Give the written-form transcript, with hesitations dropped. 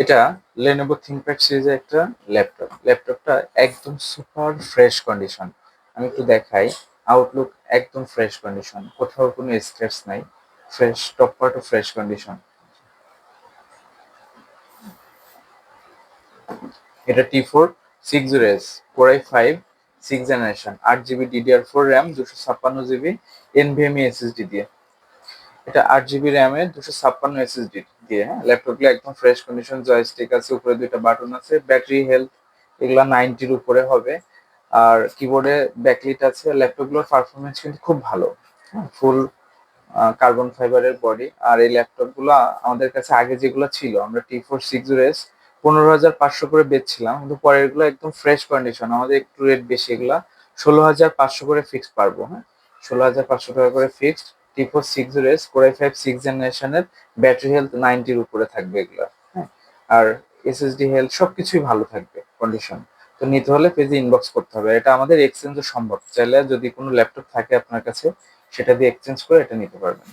এটা Lenovo ThinkPad সিরিজের একটা ল্যাপটপটা একদম সুপার ফ্রেশ কন্ডিশন। আমি একটু দেখাই। আউটলুক একদম ফ্রেশ কন্ডিশন, কোথাও কোনো স্ক্র্যাচ নাই, ফ্রেশ, টপ পার্টও ফ্রেশ কন্ডিশন। এটা T4 60S Core i5 6th generation, 8 GB DDR4 RAM, 256 GB NVMe SSD দিয়ে। এটা 8 GB র্যামে 256 SSD দিয়ে। হ্যাঁ, ল্যাপটপগুলো একদম ফ্রেশ কন্ডিশন, জয়স্টিক আছে, উপরে দুইটা বাটন আছে, ব্যাটারি হেলথ এগুলা 90-র উপরে হবে। আর কিবোর্ডে ব্যাকলিট আছে। ল্যাপটপগুলোর পারফরমেন্স কিন্তু খুব ভালো। হ্যাঁ, ফুল কার্বন ফাইবারের বডি। আর এই ল্যাপটপগুলো আমাদের কাছে আগে যেগুলো ছিল, আমরা T4 60S 15,500 করে বেচছিলাম, কিন্তু পরের গুলো একদম ফ্রেশ কন্ডিশন, আমাদের একটু রেট বেশি, এগুলা 16,500 করে ফিক্সড পারবো। হ্যাঁ, 16,500 টাকা করে fixed. T4 60S Core i5 6th জেনারেশনের, ব্যাটারি হেলথ 90-র উপরে থাকবে এগুলা। হ্যাঁ, আর এসএসডি হেলথ সবকিছুই ভালো থাকবে কন্ডিশন। তো নিতে হলে পেজে ইনবক্স করতে হবে। এটা আমাদের এক্সচেঞ্জও সম্ভব, চাইলে যদি কোনো ল্যাপটপ থাকে আপনার কাছে সেটা দিয়ে এক্সচেঞ্জ করে এটা নিতে পারবেন।